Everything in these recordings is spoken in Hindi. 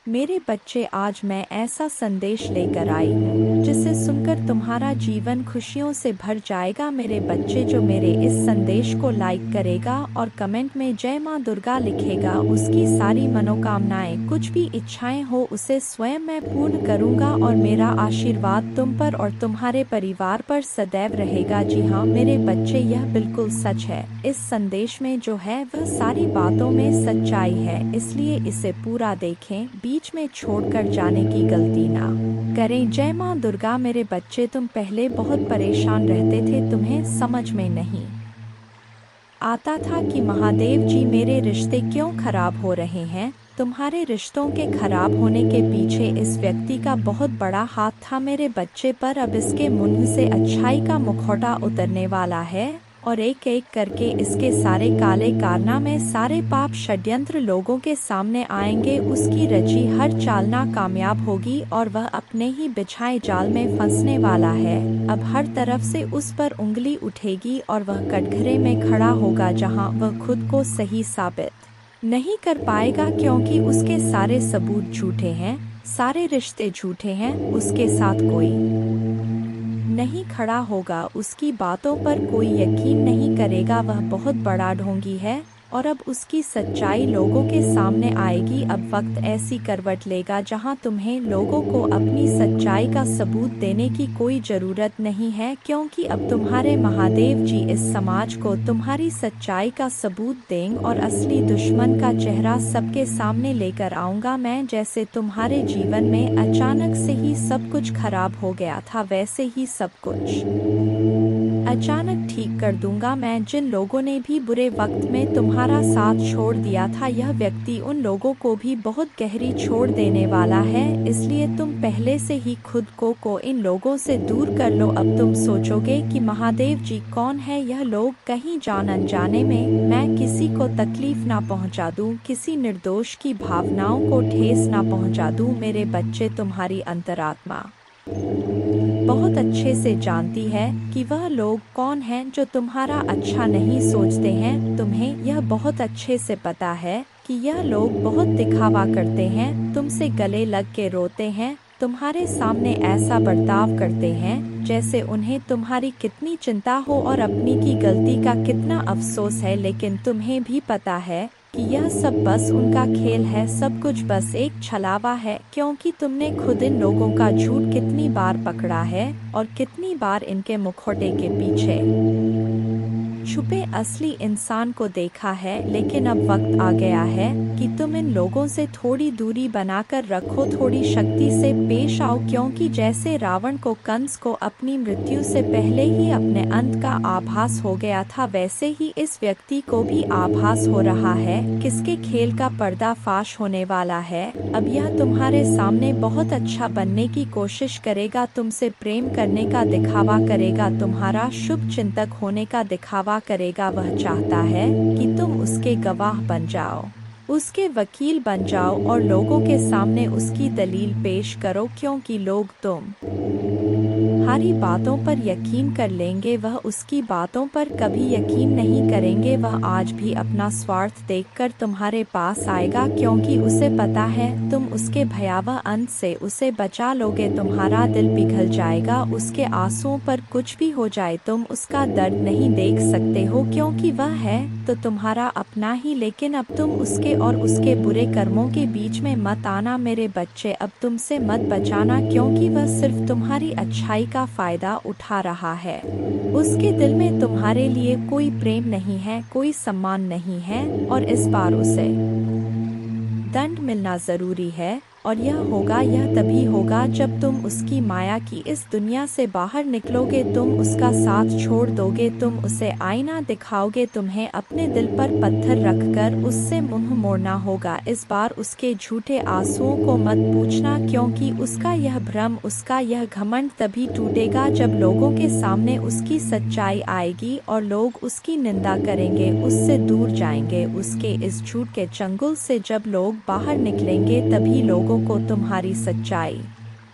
मेरे बच्चे, आज मैं ऐसा संदेश लेकर आई हूँ जिसे सुनकर तुम्हारा जीवन खुशियों से भर जाएगा। मेरे बच्चे, जो मेरे इस संदेश को लाइक करेगा और कमेंट में जय माँ दुर्गा लिखेगा, उसकी सारी मनोकामनाएं, कुछ भी इच्छाएं हो, उसे स्वयं मैं पूर्ण करूँगा और मेरा आशीर्वाद तुम पर और तुम्हारे परिवार पर सदैव रहेगा। जी हाँ मेरे बच्चे, यह बिल्कुल सच है। इस संदेश में जो है वह सारी बातों में सच्चाई है, इसलिए इसे पूरा देखें, बीच में छोड़कर जाने की गलती ना करें। जय माँ दुर्गा। मेरे बच्चे, तुम पहले बहुत परेशान रहते थे, तुम्हें समझ में नहीं आता था कि महादेव जी, मेरे रिश्ते क्यों खराब हो रहे हैं। तुम्हारे रिश्तों के खराब होने के पीछे इस व्यक्ति का बहुत बड़ा हाथ था मेरे बच्चे पर। अब इसके मुंह से अच्छाई का मुखौटा उतरने वाला है और एक एक करके इसके सारे काले कारनामे, सारे पाप षड्यंत्र लोगों के सामने आएंगे। उसकी रची हर चालना कामयाब होगी और वह अपने ही बिछाए जाल में फंसने वाला है। अब हर तरफ से उस पर उंगली उठेगी और वह कटघरे में खड़ा होगा जहां वह खुद को सही साबित नहीं कर पाएगा, क्योंकि उसके सारे सबूत झूठे हैं, सारे रिश्ते झूठे हैं। उसके साथ कोई नहीं खड़ा होगा, उसकी बातों पर कोई यकीन नहीं करेगा। वह बहुत बड़ा ढोंगी है और अब उसकी सच्चाई लोगों के सामने आएगी। अब वक्त ऐसी करवट लेगा जहां तुम्हें लोगों को अपनी सच्चाई का सबूत देने की कोई जरूरत नहीं है, क्योंकि अब तुम्हारे महादेव जी इस समाज को तुम्हारी सच्चाई का सबूत देंगे और असली दुश्मन का चेहरा सबके सामने लेकर आऊंगा मैं। जैसे तुम्हारे जीवन में अचानक से ही सब कुछ खराब हो गया था, वैसे ही सब कुछ अचानक ठीक कर दूंगा मैं। जिन लोगों ने भी बुरे वक्त में तुम्हारा साथ छोड़ दिया था, यह व्यक्ति उन लोगों को भी बहुत गहरी छोड़ देने वाला है, इसलिए तुम पहले से ही खुद को इन लोगों से दूर कर लो। अब तुम सोचोगे कि महादेव जी कौन है, यह लोग कहीं जान अनजाने में मैं किसी को तकलीफ ना पहुंचा दूं, किसी निर्दोष की भावनाओं को ठेस ना पहुंचा दूं। मेरे बच्चे, तुम्हारी अंतरात्मा बहुत अच्छे से जानती है कि वह लोग कौन हैं जो तुम्हारा अच्छा नहीं सोचते हैं। तुम्हें यह बहुत अच्छे से पता है कि यह लोग बहुत दिखावा करते हैं, तुमसे गले लग के रोते हैं, तुम्हारे सामने ऐसा बर्ताव करते हैं जैसे उन्हें तुम्हारी कितनी चिंता हो और अपनी की गलती का कितना अफसोस है। लेकिन तुम्हें भी पता है कि यह सब बस उनका खेल है, सब कुछ बस एक छलावा है, क्योंकि तुमने खुद इन लोगों का झूठ कितनी बार पकड़ा है और कितनी बार इनके मुखौटे के पीछे छुपे असली इंसान को देखा है। लेकिन अब वक्त आ गया है कि तुम इन लोगों से थोड़ी दूरी बनाकर रखो, थोड़ी शक्ति से पेश आओ, क्योंकि जैसे रावण को कंस को अपनी मृत्यु से पहले ही अपने अंत का आभास हो गया था, वैसे ही इस व्यक्ति को भी आभास हो रहा है किसके खेल का पर्दाफाश होने वाला है। अब यह तुम्हारे सामने बहुत अच्छा बनने की कोशिश करेगा, तुमसे प्रेम करने का दिखावा करेगा, तुम्हारा शुभ चिंतक होने का दिखावा करेगा। वह चाहता है कि तुम उसके गवाह बन जाओ, उसके वकील बन जाओ और लोगों के सामने उसकी दलील पेश करो, क्योंकि लोग तुम्हारी बातों पर यकीन कर लेंगे, वह उसकी बातों पर कभी यकीन नहीं करेंगे। वह आज भी अपना स्वार्थ देखकर तुम्हारे पास आएगा, क्योंकि उसे पता है तुम उसके भयावह अंत से उसे बचा लोगे। तुम्हारा दिल पिघल जाएगा, उसके आंसुओं पर कुछ भी हो जाए तुम उसका दर्द नहीं देख सकते हो, क्योंकि वह है तो तुम्हारा अपना ही, लेकिन अब तुम उसके और उसके बुरे कर्मों के बीच में मत आना। मेरे बच्चे, अब तुमसे मत बचाना, क्योंकि वह सिर्फ तुम्हारी अच्छाई का फायदा उठा रहा है। उसके दिल में तुम्हारे लिए कोई प्रेम नहीं है, कोई सम्मान नहीं है और इस बार उसे दंड मिलना जरूरी है। और यह तभी होगा जब तुम उसकी माया की इस दुनिया से बाहर निकलोगे, तुम उसका साथ छोड़ दोगे, तुम उसे आईना दिखाओगे, तुम्हें अपने दिल पर पत्थर रखकर उससे मुंह मोड़ना होगा। इस बार उसके झूठे आंसुओं को मत पूछना, क्योंकि उसका यह भ्रम, उसका यह घमंड तभी टूटेगा जब लोगों के सामने उसकी सच्चाई आएगी और लोग उसकी निंदा करेंगे, उससे दूर जाएंगे। उसके इस झूठ के चंगुल से जब लोग बाहर निकलेंगे, तभी लोगों को तुम्हारी सच्चाई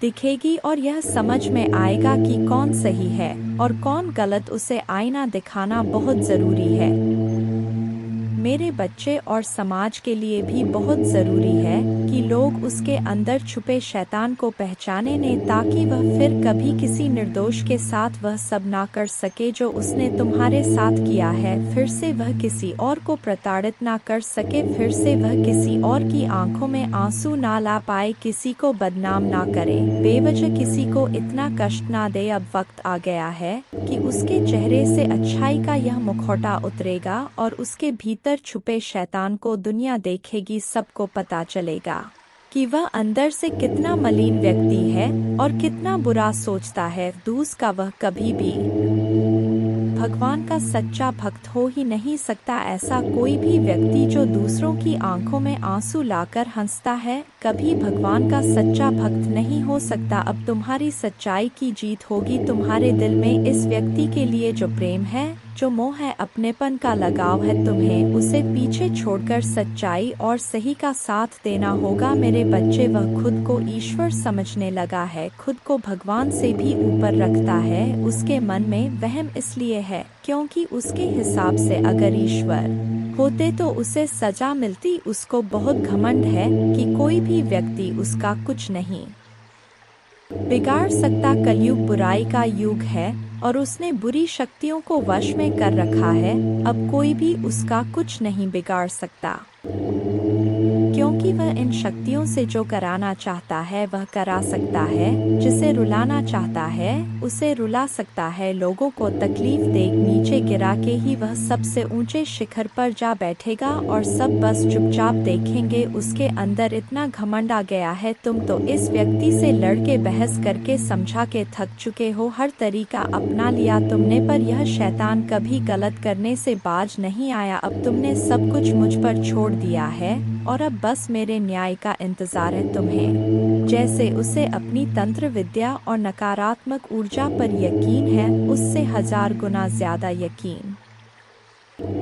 दिखेगी और यह समझ में आएगा कि कौन सही है और कौन गलत। उसे आईना दिखाना बहुत जरूरी है। मेरे बच्चे और समाज के लिए भी बहुत ज़रूरी है कि लोग उसके अंदर छुपे शैतान को पहचाने ने, ताकि वह फिर कभी किसी निर्दोष के साथ वह सब ना कर सके जो उसने तुम्हारे साथ किया है। फिर से वह किसी और को प्रताड़ित ना कर सके, फिर से वह किसी और की आंखों में आंसू ना ला पाए, किसी को बदनाम ना करे, बेवजह किसी को इतना कष्ट ना दे। अब वक्त आ गया है कि उसके चेहरे से अच्छाई का यह मुखौटा उतरेगा और उसके भीतर छुपे शैतान को दुनिया देखेगी। सबको पता चलेगा कि वह अंदर से कितना मलिन व्यक्ति है और कितना बुरा सोचता है। दूसरा, वह कभी भी भगवान का सच्चा भक्त हो ही नहीं सकता। ऐसा कोई भी व्यक्ति जो दूसरों की आंखों में आंसू लाकर हंसता है, कभी भगवान का सच्चा भक्त नहीं हो सकता। अब तुम्हारी सच्चाई की जीत होगी। तुम्हारे दिल में इस व्यक्ति के लिए जो प्रेम है, जो मोह है, अपनेपन का लगाव है, तुम्हें उसे पीछे छोड़कर सच्चाई और सही का साथ देना होगा। मेरे बच्चे, वह खुद को ईश्वर समझने लगा है, खुद को भगवान से भी ऊपर रखता है। उसके मन में वहम इसलिए है क्योंकि उसके हिसाब से अगर ईश्वर होते तो उसे सजा मिलती। उसको बहुत घमंड है कि कोई भी व्यक्ति उसका कुछ नहीं बिगाड़ सकता। कलयुग बुराई का युग है और उसने बुरी शक्तियों को वश में कर रखा है। अब कोई भी उसका कुछ नहीं बिगाड़ सकता, क्योंकि वह इन शक्तियों से जो कराना चाहता है वह करा सकता है, जिसे रुलाना चाहता है उसे रुला सकता है। लोगों को तकलीफ दे नीचे गिरा के ही वह सबसे ऊंचे शिखर पर जा बैठेगा और सब बस चुपचाप देखेंगे। उसके अंदर इतना घमंड आ गया है। तुम तो इस व्यक्ति से लड़के बहस करके समझा के थक चुके हो, हर तरीका अपना लिया तुमने, पर यह शैतान कभी गलत करने से बाज नहीं आया। अब तुमने सब कुछ मुझ पर छोड़ दिया है और अब बस मेरे न्याय का इंतजार है तुम्हें। जैसे उसे अपनी तंत्र विद्या और नकारात्मक ऊर्जा पर यकीन है, उससे 1000 गुना ज्यादा यकीन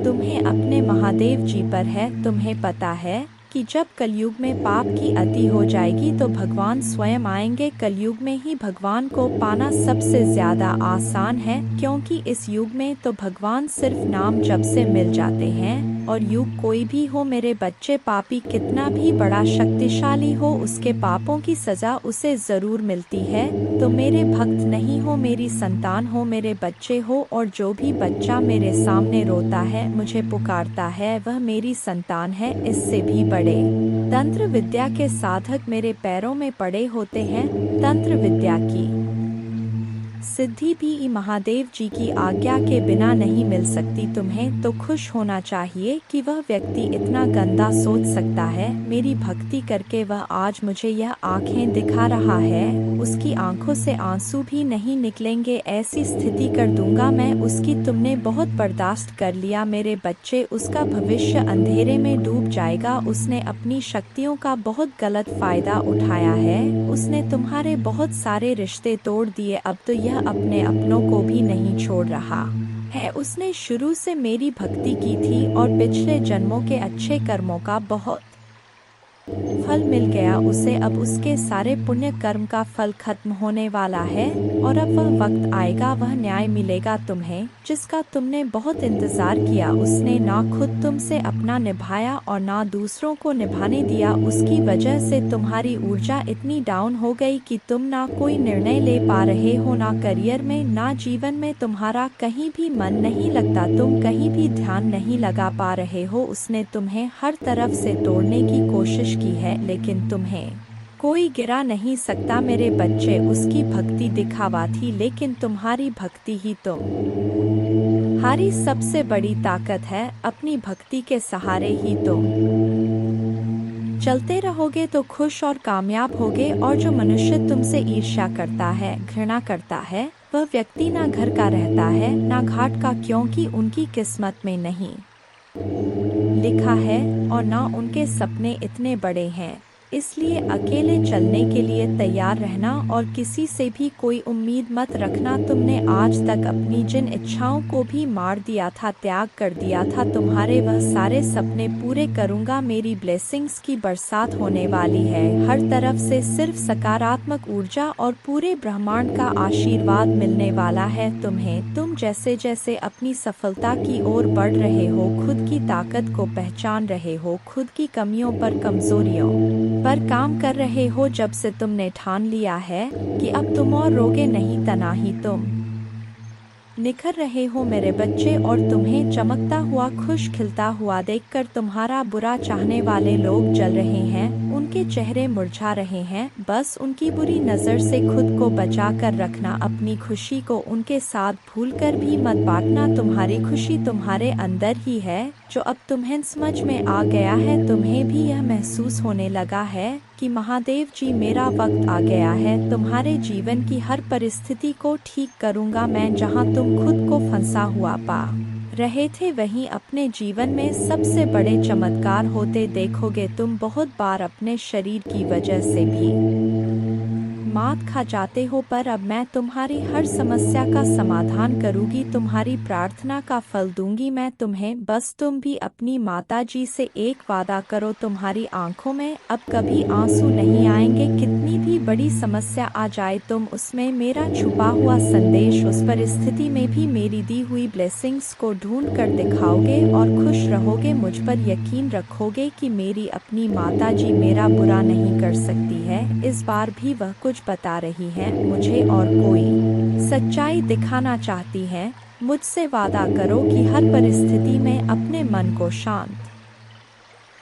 तुम्हें अपने महादेव जी पर है। तुम्हें पता है कि जब कलयुग में पाप की अति हो जाएगी तो भगवान स्वयं आएंगे। कलयुग में ही भगवान को पाना सबसे ज्यादा आसान है, क्योंकि इस युग में तो भगवान सिर्फ नाम जप से मिल जाते हैं। और युग कोई भी हो मेरे बच्चे, पापी कितना भी बड़ा शक्तिशाली हो, उसके पापों की सजा उसे जरूर मिलती है। तो मेरे भक्त नहीं हो, मेरी संतान हो, मेरे बच्चे हो, और जो भी बच्चा मेरे सामने रोता है, मुझे पुकारता है, वह मेरी संतान है। इससे भी बड़े तंत्र विद्या के साधक मेरे पैरों में पड़े होते हैं। तंत्र विद्या की सिद्धि भी महादेव जी की आज्ञा के बिना नहीं मिल सकती। तुम्हें तो खुश होना चाहिए कि वह व्यक्ति इतना गंदा सोच सकता है। मेरी भक्ति करके वह आज मुझे यह आंखें दिखा रहा है, उसकी आंखों से आंसू भी नहीं निकलेंगे। ऐसी स्थिति कर दूंगा मैं उसकी। तुमने बहुत बर्दाश्त कर लिया मेरे बच्चे, उसका भविष्य अंधेरे में डूब जाएगा। उसने अपनी शक्तियों का बहुत गलत फायदा उठाया है। उसने तुम्हारे बहुत सारे रिश्ते तोड़ दिए। अब तो यह अपने अपनों को भी नहीं छोड़ रहा है। उसने शुरू से मेरी भक्ति की थी और पिछले जन्मों के अच्छे कर्मों का बहुत फल मिल गया उसे। अब उसके सारे पुण्य कर्म का फल खत्म होने वाला है और अब वह वक्त आएगा, वह न्याय मिलेगा तुम्हें, जिसका तुमने बहुत इंतजार किया। उसने ना खुद तुमसे अपना निभाया और ना दूसरों को निभाने दिया। उसकी वजह से तुम्हारी ऊर्जा इतनी डाउन हो गई कि तुम ना कोई निर्णय ले पा रहे हो, ना करियर में, ना जीवन में। तुम्हारा कहीं भी मन नहीं लगता, तुम कहीं भी ध्यान नहीं लगा पा रहे हो। उसने तुम्हें हर तरफ से तोड़ने की कोशिश की है, लेकिन तुम्हें कोई गिरा नहीं सकता मेरे बच्चे। उसकी भक्ति दिखावा थी, लेकिन तुम्हारी भक्ति ही तुम्हारी सबसे बड़ी ताकत है। अपनी भक्ति के सहारे ही तुम चलते रहोगे तो खुश और कामयाब होगे। और जो मनुष्य तुमसे ईर्ष्या करता है, घृणा करता है, वह व्यक्ति ना घर का रहता है ना घाट का, क्योंकि उनकी किस्मत में नहीं लिखा है और ना उनके सपने इतने बड़े हैं। इसलिए अकेले चलने के लिए तैयार रहना और किसी से भी कोई उम्मीद मत रखना। तुमने आज तक अपनी जिन इच्छाओं को भी मार दिया था, त्याग कर दिया था, तुम्हारे वह सारे सपने पूरे करूंगा। मेरी ब्लेसिंग्स की बरसात होने वाली है, हर तरफ से सिर्फ सकारात्मक ऊर्जा और पूरे ब्रह्मांड का आशीर्वाद मिलने वाला है तुम्हें। तुम जैसे जैसे अपनी सफलता की ओर बढ़ रहे हो, खुद की ताकत को पहचान रहे हो, खुद की कमियों पर, कमजोरियों पर काम कर रहे हो। जब से तुमने ठान लिया है कि अब तुम और रोगे नहीं, तना ही तुम निखर रहे हो मेरे बच्चे, और तुम्हें चमकता हुआ, खुश खिलता हुआ देखकर तुम्हारा बुरा चाहने वाले लोग जल रहे हैं, उनके चेहरे मुरझा रहे हैं। बस उनकी बुरी नज़र से खुद को बचा कर रखना, अपनी खुशी को उनके साथ भूलकर भी मत बांटना। तुम्हारी खुशी तुम्हारे अंदर ही है, जो अब तुम्हें समझ में आ गया है। तुम्हें भी यह महसूस होने लगा है कि महादेव जी, मेरा वक्त आ गया है, तुम्हारे जीवन की हर परिस्थिति को ठीक करूंगा मैं। जहां तुम खुद को फंसा हुआ पा रहे थे, वहीं अपने जीवन में सबसे बड़े चमत्कार होते देखोगे। तुम बहुत बार अपने शरीर की वजह से भी मात खा जाते हो, पर अब मैं तुम्हारी हर समस्या का समाधान करूंगी, तुम्हारी प्रार्थना का फल दूंगी मैं तुम्हें। बस तुम भी अपनी माता जी से एक वादा करो, तुम्हारी आंखों में अब कभी आंसू नहीं आएंगे। कितनी भी बड़ी समस्या आ जाए, तुम उसमें मेरा छुपा हुआ संदेश, उस परिस्थिति में भी मेरी दी हुई ब्लेसिंग्स को ढूंढ कर दिखाओगे और खुश रहोगे। मुझ पर यकीन रखोगे कि मेरी अपनी माता जी मेरा बुरा नहीं कर सकती है। इस बार भी वह कुछ बता रही है मुझे और कोई सच्चाई दिखाना चाहती है। मुझसे वादा करो कि हर परिस्थिति में अपने मन को शांत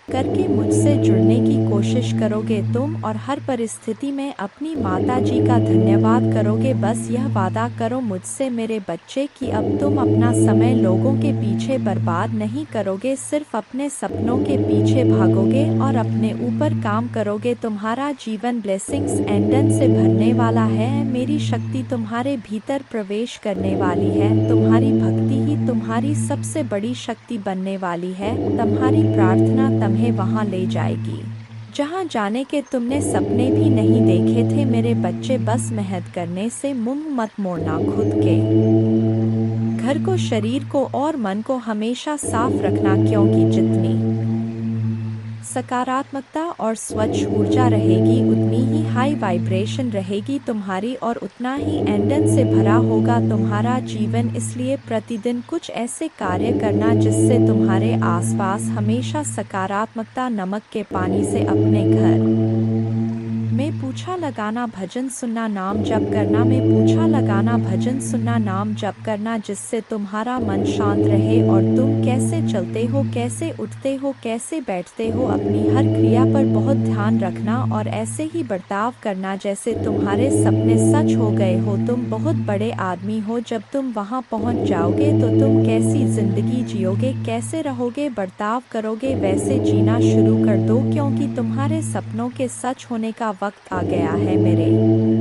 करके मुझसे जुड़ने की कोशिश करोगे तुम, और हर परिस्थिति में अपनी माता जी का धन्यवाद करोगे। बस यह वादा करो मुझसे मेरे बच्चे कि अब तुम अपना समय लोगों के पीछे बर्बाद नहीं करोगे, सिर्फ अपने सपनों के पीछे भागोगे और अपने ऊपर काम करोगे। तुम्हारा जीवन ब्लेसिंग्स एंडन से भरने वाला है, मेरी शक्ति तुम्हारे भीतर प्रवेश करने वाली है। तुम्हारी भक्ति ही तुम्हारी सबसे बड़ी शक्ति बनने वाली है। तुम्हारी प्रार्थना तुम्हें वहां ले जाएगी जहां जाने के तुमने सपने भी नहीं देखे थे मेरे बच्चे। बस मेहनत करने से मुंह मत मोड़ना, खुद के घर को, शरीर को और मन को हमेशा साफ रखना, क्योंकि जितनी सकारात्मकता और स्वच्छ ऊर्जा रहेगी, उतनी ही हाई वाइब्रेशन रहेगी तुम्हारी, और उतना ही एंडन से भरा होगा तुम्हारा जीवन। इसलिए प्रतिदिन कुछ ऐसे कार्य करना जिससे तुम्हारे आसपास हमेशा सकारात्मकता, नमक के पानी से अपने घर में पूछा लगाना, भजन सुनना, नाम जप करना, में पूछा लगाना, भजन सुनना, नाम जप करना, जिससे तुम्हारा मन शांत रहे और तुम कैसे चलते हो, कैसे उठते हो, कैसे बैठते हो, अपनी हर क्रिया पर बहुत ध्यान रखना और ऐसे ही बर्ताव करना जैसे तुम्हारे सपने सच हो गए हो। तुम बहुत बड़े आदमी हो, जब तुम वहां पहुंच जाओगे तो तुम कैसी जिंदगी जियोगे, कैसे रहोगे, बर्ताव करोगे, वैसे जीना शुरू कर दो, क्योंकि तुम्हारे सपनों के सच होने का वक्त आ गया है मेरे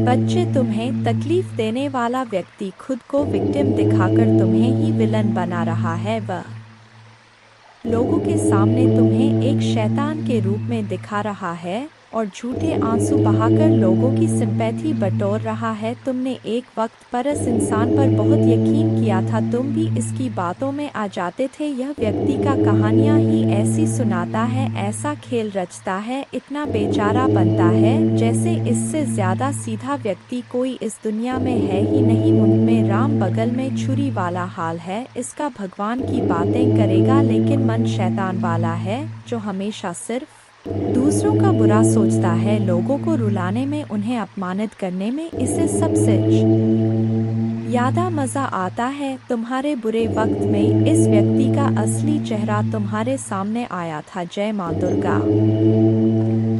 बच्चे। तुम्हें तकलीफ देने वाला व्यक्ति खुद को विक्टिम दिखाकर तुम्हें ही विलन बना रहा है। वह लोगों के सामने तुम्हें एक शैतान के रूप में दिखा रहा है और झूठे आंसू बहाकर लोगों की सिंपैथी बटोर रहा है। तुमने एक वक्त पर इस इंसान पर बहुत यकीन किया था, तुम भी इसकी बातों में आ जाते थे। यह व्यक्ति का कहानियां ही ऐसी सुनाता है, ऐसा खेल रचता है, इतना बेचारा बनता है जैसे इससे ज्यादा सीधा व्यक्ति कोई इस दुनिया में है ही नहीं। मुंह में राम, बगल में छुरी वाला हाल है इसका। भगवान की बातें करेगा लेकिन मन शैतान वाला है, जो हमेशा सिर्फ दूसरों का बुरा सोचता है, लोगों को रुलाने में, उन्हें अपमानित करने में इसे सबसे ज्यादा मजा आता है। तुम्हारे बुरे वक्त में इस व्यक्ति का असली चेहरा तुम्हारे सामने आया था। जय मां दुर्गा।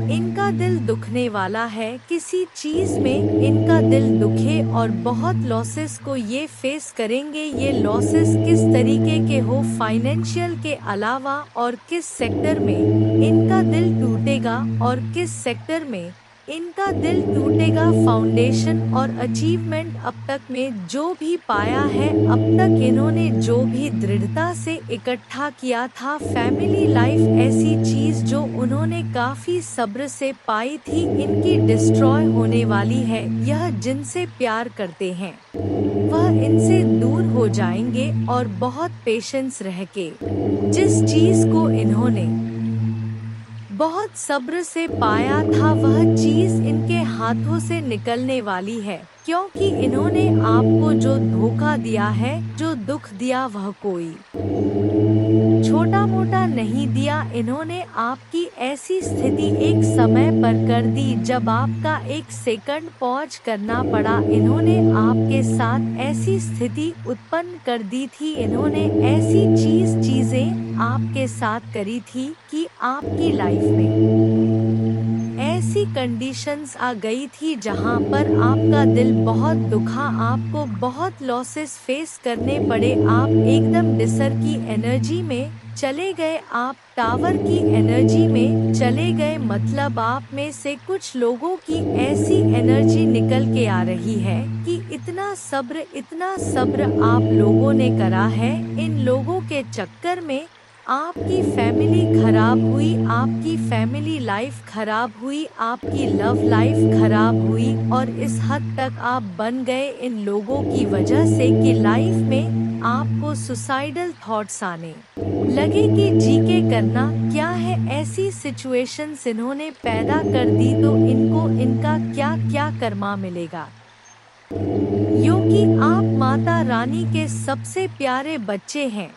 इनका दिल दुखने वाला है, किसी चीज में इनका दिल दुखे और बहुत लॉसेस को ये फेस करेंगे। ये लॉसेस किस तरीके के हो, फाइनेंशियल के अलावा, और किस सेक्टर में इनका दिल टूटेगा और किस सेक्टर में इनका दिल टूटेगा। फाउंडेशन और अचीवमेंट अब तक में जो भी पाया है, अब तक इन्होंने जो भी दृढ़ता से इकट्ठा किया था, फैमिली लाइफ ऐसी चीज जो उन्होंने काफी सब्र से पाई थी, इनकी डिस्ट्रॉय होने वाली है। यह जिनसे प्यार करते हैं वह इनसे दूर हो जाएंगे और बहुत पेशेंस रह के जिस चीज को इन्होंने बहुत सब्र से पाया था, वह चीज इनके हाथों से निकलने वाली है। क्योंकि इन्होंने आपको जो धोखा दिया है, जो दुख दिया, वह कोई छोटा मोटा नहीं दिया। इन्होंने आपकी ऐसी स्थिति एक समय पर कर दी जब आपका एक सेकंड पॉज करना पड़ा। इन्होंने आपके साथ ऐसी स्थिति उत्पन्न कर दी थी, इन्होंने ऐसी चीजें आपके साथ करी थी कि आपकी लाइफ में ऐसी कंडीशंस आ गई थी जहां पर आपका दिल बहुत दुखा, आपको बहुत लॉसेस फेस करने पड़े। आप एकदम डिसर की एनर्जी में चले गए, आप टावर की एनर्जी में चले गए। मतलब आप में से कुछ लोगों की ऐसी एनर्जी निकल के आ रही है कि इतना सब्र आप लोगों ने करा है। इन लोगों के चक्कर में आपकी फैमिली खराब हुई, आपकी फैमिली लाइफ खराब हुई, आपकी लव लाइफ खराब हुई और इस हद तक आप बन गए इन लोगों की वजह से कि लाइफ में आपको सुसाइडल थॉट्स आने लगे कि जी के करना क्या है। ऐसी सिचुएशंस इन्होंने पैदा कर दी तो इनको इनका क्या क्या कर्मा मिलेगा। क्योंकि आप माता रानी के सबसे प्यारे बच्चे हैं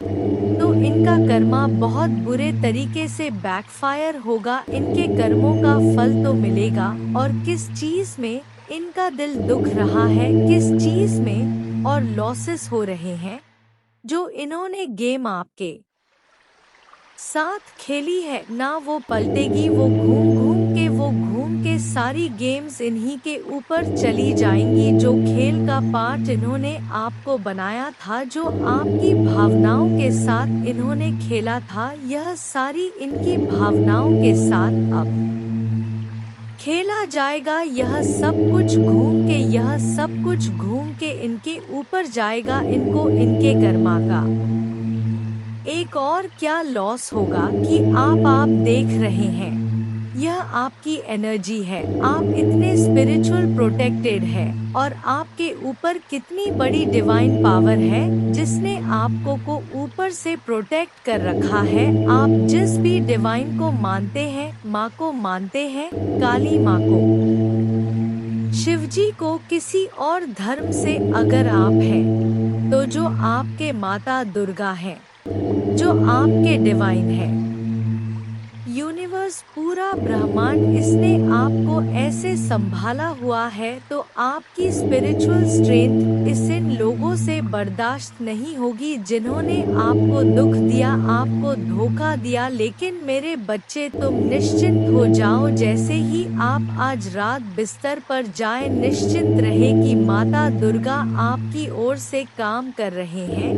तो इनका कर्मा बहुत बुरे तरीके से बैकफायर होगा। इनके कर्मों का फल तो मिलेगा। और किस चीज में इनका दिल दुख रहा है, किस चीज में और लॉसेस हो रहे हैं, जो इन्होंने गेम आपके साथ खेली है ना वो पलटेगी। वो घूम के सारी गेम्स इन्हीं के ऊपर चली जाएंगी। जो खेल का पार्ट इन्होंने आपको बनाया था, जो आपकी भावनाओं के साथ इन्होंने खेला था, यह सारी इनकी भावनाओं के साथ अब खेला जाएगा। यह सब कुछ घूम के इनके ऊपर जाएगा। इनको इनके कर्मा का एक और क्या लॉस होगा कि आप देख रहे हैं, यह आपकी एनर्जी है। आप इतने स्पिरिचुअल प्रोटेक्टेड है और आपके ऊपर कितनी बड़ी डिवाइन पावर है जिसने आपको को ऊपर से प्रोटेक्ट कर रखा है। आप जिस भी डिवाइन को मानते हैं, माँ को मानते हैं, काली माँ को, शिवजी को, किसी और धर्म से अगर आप हैं तो जो आपके माता दुर्गा हैं, जो आपके डिवाइन है, यूनिवर्स, पूरा ब्रह्मांड, इसने आपको ऐसे संभाला हुआ है तो आपकी स्पिरिचुअल स्ट्रेंथ इस इन लोगों से बर्दाश्त नहीं होगी जिन्होंने आपको दुख दिया, आपको धोखा दिया। लेकिन मेरे बच्चे, तुम निश्चिंत हो जाओ। जैसे ही आप आज रात बिस्तर पर जाएं, निश्चिंत रहे कि माता दुर्गा आपकी ओर से काम कर रहे हैं।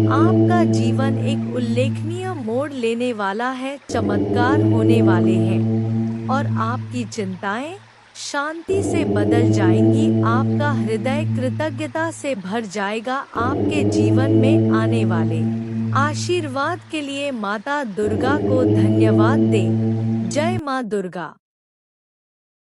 आपका जीवन एक उल्लेखनीय मोड़ लेने वाला है, चमत्कार होने वाले हैं और आपकी चिंताएं शांति से बदल जाएंगी। आपका हृदय कृतज्ञता से भर जाएगा। आपके जीवन में आने वाले आशीर्वाद के लिए माता दुर्गा को धन्यवाद दें। जय माँ दुर्गा।